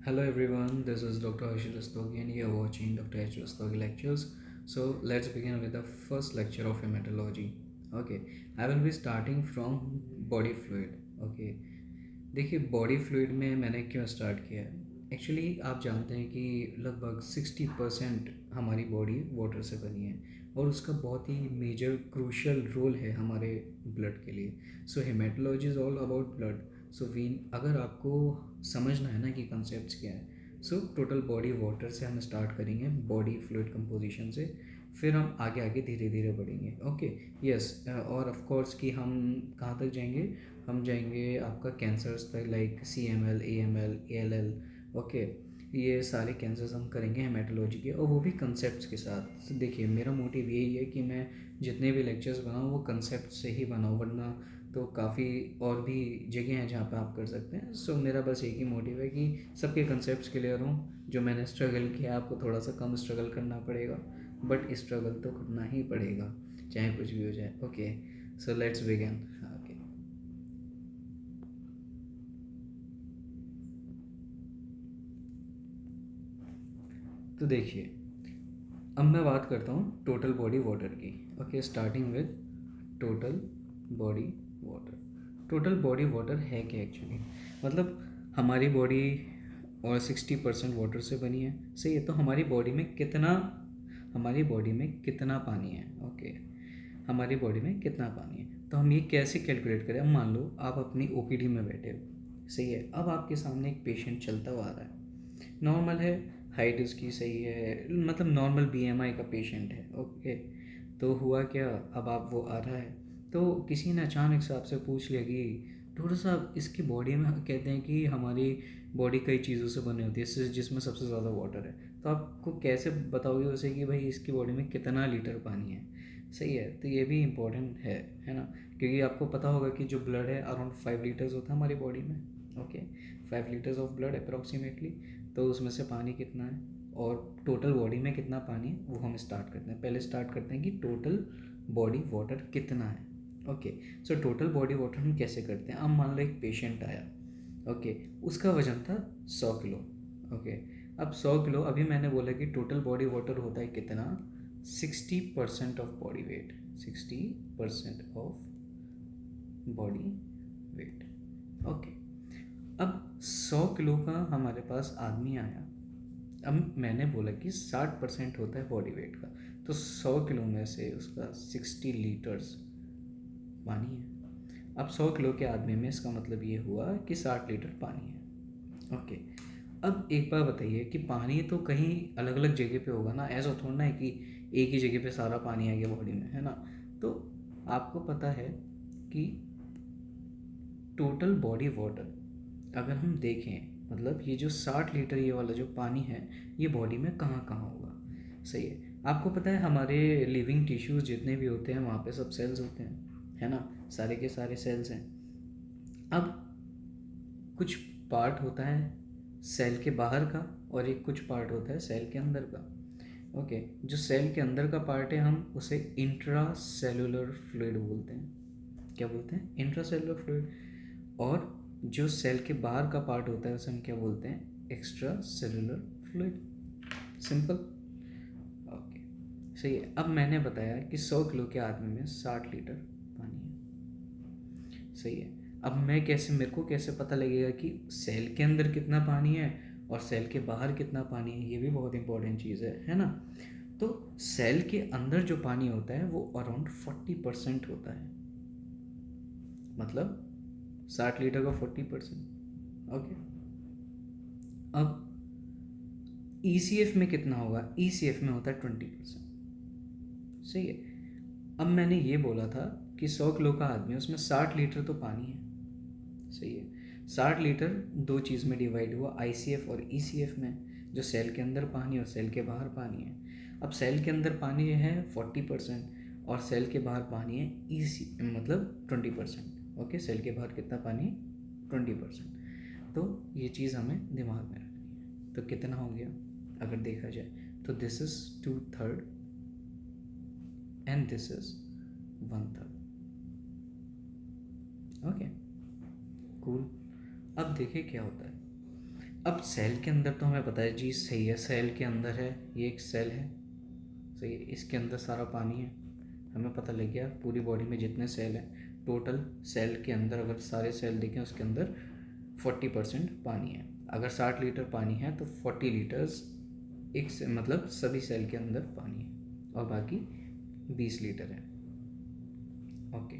Hello everyone, this is Dr. Harshit Rastogi and you are watching Dr. H. Rastogi lectures. So let's begin with the first lecture of hematology. Okay, I will be starting from body fluid. Okay, देखिए body fluid में मैंने क्यों start किया है। Actually आप जानते हैं कि लगभग 60% हमारी बॉडी वाटर से बनी है और उसका बहुत ही मेजर क्रूशियल रोल है हमारे ब्लड के लिए। So haematology is all about blood. So we अगर आपको समझना है ना कि कंसेप्ट क्या है, सो टोटल बॉडी वाटर से हम स्टार्ट करेंगे, बॉडी फ्लूइड कंपोजिशन से, फिर हम आगे आगे धीरे धीरे बढ़ेंगे। Okay, yes. और ऑफ कोर्स कि हम कहाँ तक जाएंगे, हम जाएंगे आपका कैंसर्स तक, like CML, AML, ALL। Okay, ये सारे कैंसर्स हम करेंगे हेमेटोलॉजी के, और वो भी कंसेप्ट के साथ। तो देखिए मेरा मोटिव यही है कि मैं जितने भी लेक्चर्स बनाऊँ वो कंसेप्ट से ही बनाऊँ, वरना तो काफ़ी और भी जगह हैं जहाँ पे आप कर सकते हैं। सो मेरा बस एक ही मोटिव है कि सबके कंसेप्ट्स क्लियर हों। जो मैंने स्ट्रगल किया, आपको थोड़ा सा कम स्ट्रगल करना पड़ेगा, बट स्ट्रगल तो करना ही पड़ेगा चाहे कुछ भी हो जाए। Okay, so let's begin. Okay, तो देखिए अब मैं बात करता हूँ टोटल बॉडी वाटर की। Okay, starting with total body water. Total body water है क्या एक्चुअली, मतलब हमारी बॉडी और 60% वाटर से बनी है, सही है। तो हमारी बॉडी में कितना पानी है। ओके, हमारी बॉडी में कितना पानी है, तो हम ये कैसे कैलकुलेट करें। अब मान लो आप अपनी OPD में बैठे हो, सही है। अब आपके सामने एक पेशेंट चलता हुआ आ रहा है, नॉर्मल है, हाइट उसकी सही है, मतलब नॉर्मल BMI का पेशेंट है। ओके, तो हुआ क्या, अब आप वो आ रहा है, तो किसी ने अचानक से आपसे पूछ लिया कि डॉक्टर साहब इसकी बॉडी में, कहते हैं कि हमारी बॉडी कई चीज़ों से बनी होती है जिसमें सबसे ज़्यादा वाटर है, तो आपको कैसे बताओगे उसे कि भाई इसकी बॉडी में कितना लीटर पानी है, सही है। तो ये भी इम्पोर्टेंट है ना, क्योंकि आपको पता होगा कि जो ब्लड है अराउंड 5 लीटर्स होता है हमारी बॉडी में। Okay, 5 litres of blood approximately. तो उसमें से पानी कितना है और टोटल बॉडी में कितना पानी है वो हम स्टार्ट करते हैं। पहले स्टार्ट करते हैं कि टोटल बॉडी वाटर कितना है। Okay, so total body water हम कैसे करते हैं। अब मान लो एक पेशेंट आया, ओके, उसका वजन था 100 किलो। ओके, अब 100 किलो, अभी मैंने बोला कि टोटल बॉडी वाटर होता है कितना, 60% of body weight, 60% of body weight. Okay, अब 100 किलो का हमारे पास आदमी आया। अब मैंने बोला कि 60% होता है बॉडी वेट का, तो 100 किलो में से उसका 60 लीटर्स पानी है। अब 100 किलो के आदमी में इसका मतलब ये हुआ कि 60 लीटर पानी है। ओके, अब एक बार बताइए कि पानी तो कहीं अलग अलग जगह पे होगा ना, ऐसा थोड़ा ना है कि एक ही जगह पे सारा पानी आ गया बॉडी में, है ना। तो आपको पता है कि टोटल बॉडी वाटर अगर हम देखें, मतलब ये जो 60 लीटर ये वाला जो पानी है, ये बॉडी में कहाँ कहाँ होगा, सही है। आपको पता है हमारे लिविंग टिश्यूज़ जितने भी होते हैं वहाँ पे सब सेल्स होते हैं, है ना, सारे के सारे सेल्स हैं। अब कुछ पार्ट होता है सेल के बाहर का और एक कुछ पार्ट होता है सेल के अंदर का। ओके, जो सेल के अंदर का पार्ट है हम उसे इंट्रा सेलुलर फ्लूइड बोलते हैं। क्या बोलते हैं, इंट्रा सेलुलर फ्लूइड। और जो सेल के बाहर का पार्ट होता है उसे हम क्या बोलते हैं, extra cellular fluid. Simple. Okay, सही है। अब मैंने बताया कि 100 किलो के आदमी में 60 लीटर पानी है, सही है। अब मेरे को कैसे पता लगेगा कि सेल के अंदर कितना पानी है और सेल के बाहर कितना पानी है, ये भी बहुत इंपॉर्टेंट चीज़ है ना। तो सेल के अंदर जो पानी होता है वो अराउंड 40% होता है, मतलब 60 लीटर का 40%। ओके, अब ECF में कितना होगा, ECF में होता है 20%, सही है। अब मैंने ये बोला था कि 100 किलो का आदमी, उसमें 60 लीटर तो पानी है, सही है। 60 लीटर दो चीज़ में डिवाइड हुआ, ICF और ECF में, जो सेल के अंदर पानी और सेल के बाहर पानी है। अब सेल के अंदर पानी है 40% और सेल के बाहर पानी है EC मतलब 20%। ओके, सेल के बाहर कितना पानी है, 20%। तो ये चीज़ हमें दिमाग में रखनी है। तो कितना हो गया अगर देखा जाए, तो this is 2/3 and this is 1/3। Okay, cool. अब देखिए क्या होता है, अब सेल के अंदर तो हमें पता है जी, सही है, सेल के अंदर है, ये एक सेल है, सही है, इसके अंदर सारा पानी है, हमें पता लग गया पूरी बॉडी में जितने सेल हैं, टोटल सेल के अंदर अगर सारे सेल देखें उसके अंदर 40% पानी है। अगर 60 लीटर पानी है तो 40 लीटर्स एक से मतलब सभी सेल के अंदर पानी है और बाकी 20 लीटर है। ओके,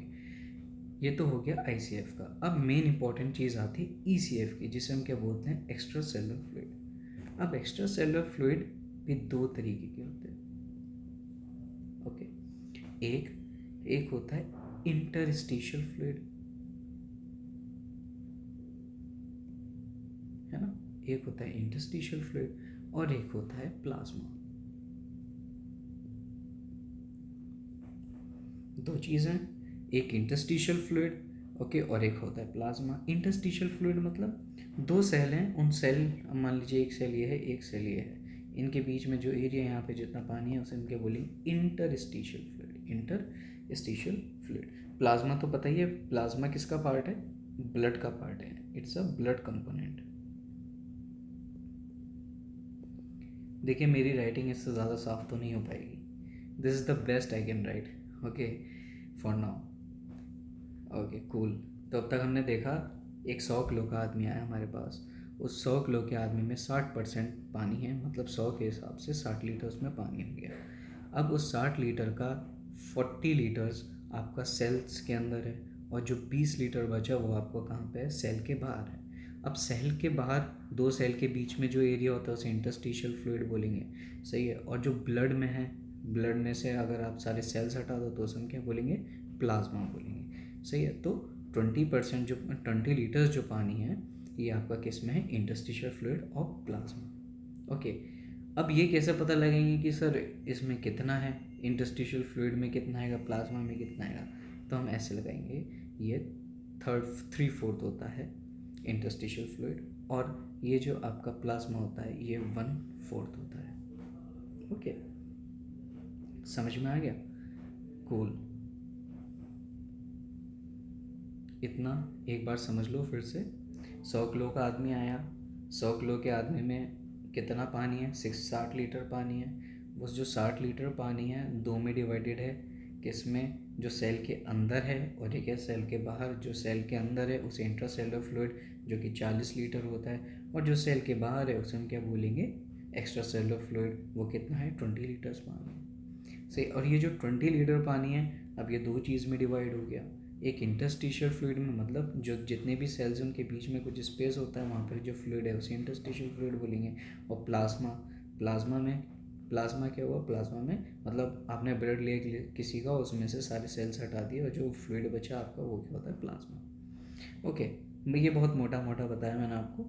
ये तो हो गया ICF का। अब मेन इंपॉर्टेंट चीज़ आती है ECF की, जिसे हम क्या बोलते हैं, एक्स्ट्रा सेलुलर फ्लूइड। अब एक्स्ट्रा सेलुलर फ्लूइड भी दो तरीके के होते हैं। ओके, एक होता है इंटरस्टिशियल फ्लूइड, है ना, एक होता है इंटरस्टिशियल फ्लूइड और एक होता है प्लाज्मा। दो चीज़ हैं, एक इंटरस्टिशियल फ्लूइड, ओके, और एक होता है प्लाज्मा। इंटरस्टिशियल फ्लूइड मतलब दो सेल हैं, उन सेल, मान लीजिए एक सेल ये है, एक सेल ये है, इनके बीच में जो एरिया यहाँ पे जितना पानी है उसे हम क्या बोलेंगे, interstitial fluid, interstitial fluid. Plasma तो पता ही है, प्लाज्मा किसका पार्ट है, ब्लड का पार्ट है, इट्स अ ब्लड कंपोनेंट। देखिए मेरी राइटिंग इससे ज़्यादा साफ तो नहीं हो पाएगी, this is the best I can write, okay, for now. Okay cool. तो अब तक हमने देखा एक 100 किलो का आदमी आया हमारे पास, उस 100 किलो के आदमी में 60% पानी है, मतलब 100 के हिसाब से 60 लीटर उसमें पानी हो गया। अब उस 60 लीटर का 40 लीटर्स आपका सेल्स के अंदर है और जो 20 लीटर बचा वो आपको कहाँ पे है, सेल के बाहर है। अब सेल के बाहर दो सेल के बीच में जो एरिया होता है उसे इंटरस्टिशियल फ्लूइड बोलेंगे, सही है। और जो ब्लड में है, ब्लड में से अगर आप सारे सेल्स हटा दो तो उसे हम क्या बोलेंगे, प्लाज्मा बोलेंगे, सही है। तो 20% जो 20 लीटर्स जो पानी है ये आपका किस में है, इंटरस्टिशियल फ्लूइड और प्लाज्मा। ओके, अब ये कैसे पता लगेंगे कि सर इसमें कितना है, इंटरस्टिशियल फ्लूइड में कितना आएगा, प्लाज्मा में कितना आएगा, तो हम ऐसे लगाएंगे, ये 3/4 होता है इंटरस्टिशियल फ्लूइड और ये जो आपका प्लाज्मा होता है ये 1/4 होता है। ओके, समझ में आ गया, कूल। इतना एक बार समझ लो फिर से। 100 किलो का आदमी आया, 100 किलो के आदमी में कितना पानी है, 60 लीटर पानी है। उस जो 60 लीटर पानी है दो में डिवाइडेड है, किस में, जो सेल के अंदर है और एक है सेल के बाहर। जो सेल के अंदर है उसे इंट्रासेलुलर फ्लूइड जो कि 40 लीटर होता है, और जो सेल के बाहर है उसे हम क्या बोलेंगे, एक्स्ट्रा सेलुलर फ्लूइड, वो कितना है, 20 लीटर्स पानी है, सही। और ये जो 20 लीटर पानी है अब ये दो चीज़ में डिवाइड हो गया, एक इंटरस्टिशियल फ्लूइड में, मतलब जो जितने भी सेल्स हैं उनके बीच में कुछ स्पेस होता है, वहाँ पर जो फ्लूइड है उसे इंटरस्टिशियल फ्लूइड बोलेंगे। और प्लाज्मा क्या हुआ, प्लाज्मा में मतलब आपने ब्लड लिया किसी का, उसमें से सारे सेल्स हटा दिए और जो फ्लूइड बचा आपका वो क्या होता है, प्लाज्मा। ओके, ये बहुत मोटा मोटा बताया मैंने आपको,